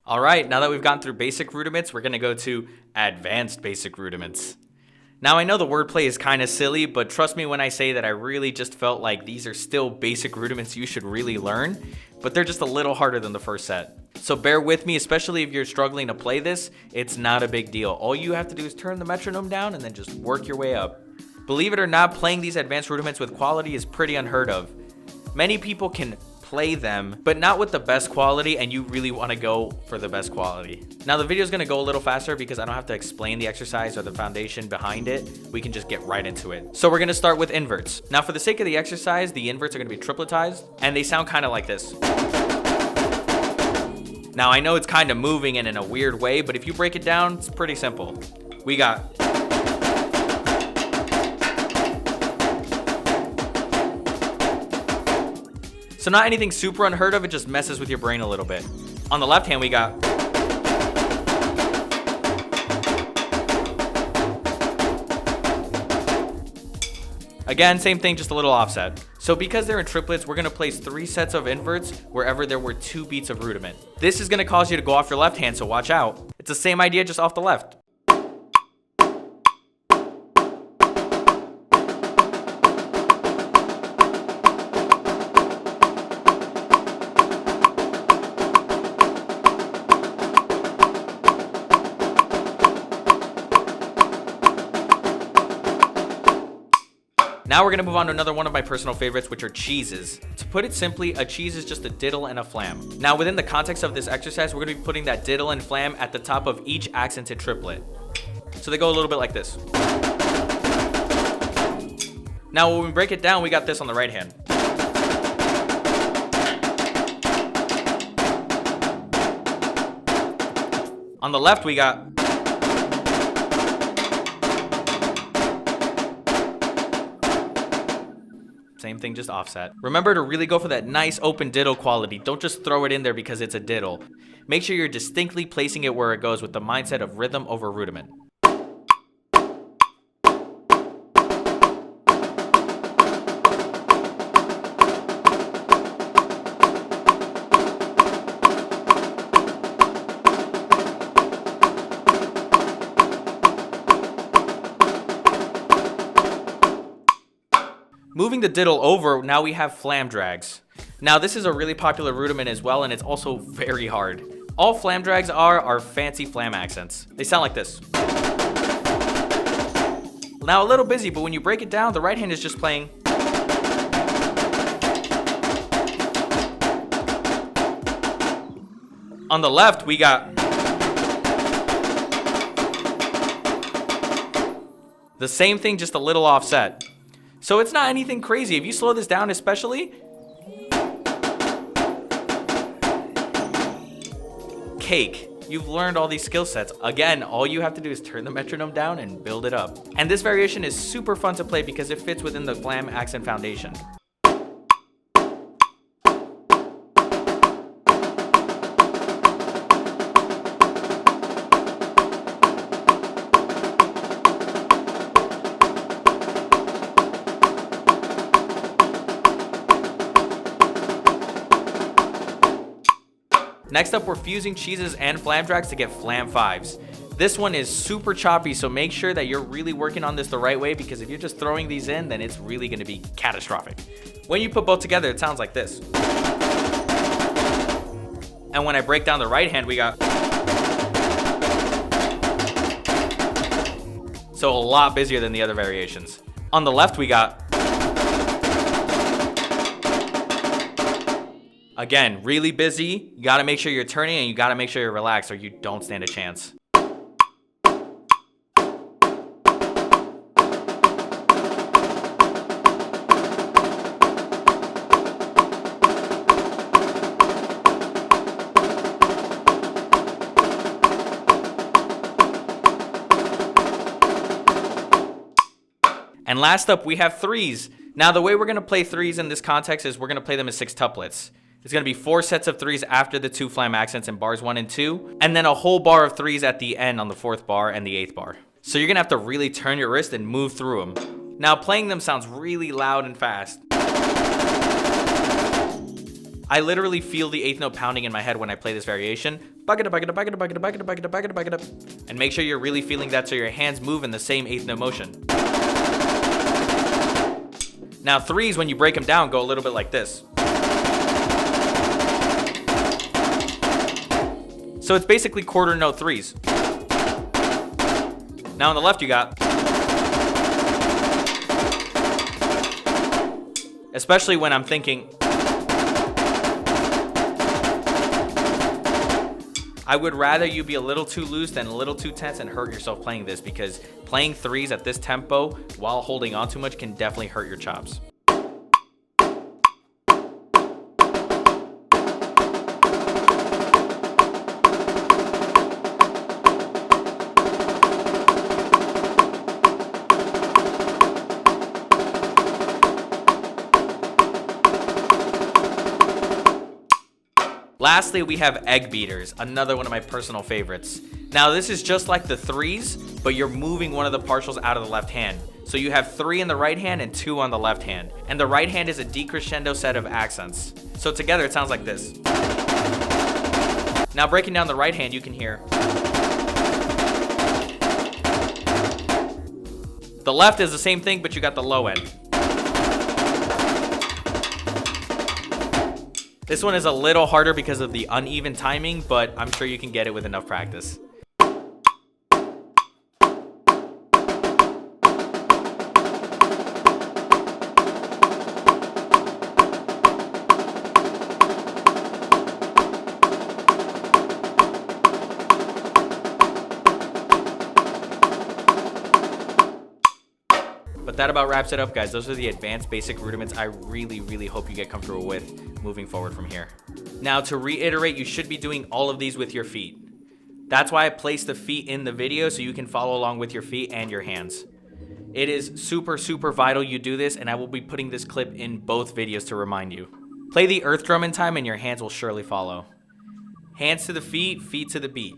All right, now that we've gone through basic rudiments, we're gonna go to advanced basic rudiments. Now I know the wordplay is kind of silly, but trust me when I say that I really just felt like these are still basic rudiments you should really learn, but they're just a little harder than the first set. So bear with me, especially if you're struggling to play this, it's not a big deal. All you have to do is turn the metronome down and then just work your way up. Believe it or not, playing these advanced rudiments with quality is pretty unheard of. Many people can play them, but not with the best quality, and you really want to go for the best quality. Now the video is going to go a little faster because I don't have to explain the exercise or the foundation behind it. We can just get right into it. So we're going to start with inverts. Now for the sake of the exercise, the inverts are going to be tripletized, and they sound kind of like this. Now I know it's kind of moving and in a weird way, but if you break it down, it's pretty simple. We got so not anything super unheard of, it just messes with your brain a little bit. On the left hand, we got again, same thing, just a little offset. So because they're in triplets, we're gonna place 3 sets of inverts wherever there were 2 beats of rudiment. This is gonna cause you to go off your left hand, so watch out. It's the same idea, just off the left. Now we're gonna move on to another one of my personal favorites, which are cheeses. To put it simply, a cheese is just a diddle and a flam. Now within the context of this exercise, we're gonna be putting that diddle and flam at the top of each accented triplet. So they go a little bit like this. Now when we break it down, we got this on the right hand. On the left, we got same thing, just offset. Remember to really go for that nice open diddle quality. Don't just throw it in there because it's a diddle. Make sure you're distinctly placing it where it goes with the mindset of rhythm over rudiment. Moving the diddle over, now we have flam drags. Now this is a really popular rudiment as well, and it's also very hard. All flam drags are fancy flam accents. They sound like this. Now a little busy, but when you break it down, the right hand is just playing. On the left, we got the same thing, just a little offset. So it's not anything crazy. If you slow this down especially, cake. You've learned all these skill sets. Again, all you have to do is turn the metronome down and build it up. And this variation is super fun to play because it fits within the flam accent foundation. Next up, we're fusing cheeses and flam drags to get flam fives. This one is super choppy, so make sure that you're really working on this the right way, because if you're just throwing these in, then it's really gonna be catastrophic. When you put both together, it sounds like this. And when I break down the right hand, we got so a lot busier than the other variations. On the left, we got again, really busy. You gotta make sure you're turning and you gotta make sure you're relaxed or you don't stand a chance. And last up, we have threes. Now the way we're gonna play threes in this context is we're gonna play them as sextuplets. It's gonna be 4 sets of threes after the 2 flam accents in bars 1 and 2, and then a whole bar of threes at the end on the 4th bar and the 8th bar. So you're gonna have to really turn your wrist and move through them. Now playing them sounds really loud and fast. I literally feel the 8th note pounding in my head when I play this variation. And make sure you're really feeling that so your hands move in the same 8th note motion. Now 3s, when you break them down, go a little bit like this. So it's basically quarter note 3s. Now on the left you got, especially when I'm thinking, I would rather you be a little too loose than a little too tense and hurt yourself playing this, because playing 3s at this tempo while holding on too much can definitely hurt your chops. Lastly, we have egg beaters, another one of my personal favorites. Now this is just like the 3s, but you're moving one of the partials out of the left hand. So you have 3 in the right hand and 2 on the left hand. And the right hand is a decrescendo set of accents. So together it sounds like this. Now breaking down the right hand, you can hear. The left is the same thing, but you got the low end. This one is a little harder because of the uneven timing, but I'm sure you can get it with enough practice. But that about wraps it up, guys. Those are the advanced basic rudiments I really hope you get comfortable with moving forward from here. Now, to reiterate, you should be doing all of these with your feet. That's why I placed the feet in the video, so you can follow along with your feet and your hands. It is super vital you do this, and I will be putting this clip in both videos to remind you. Play the earth drum in time and your hands will surely follow. Hands to the feet, feet to the beat.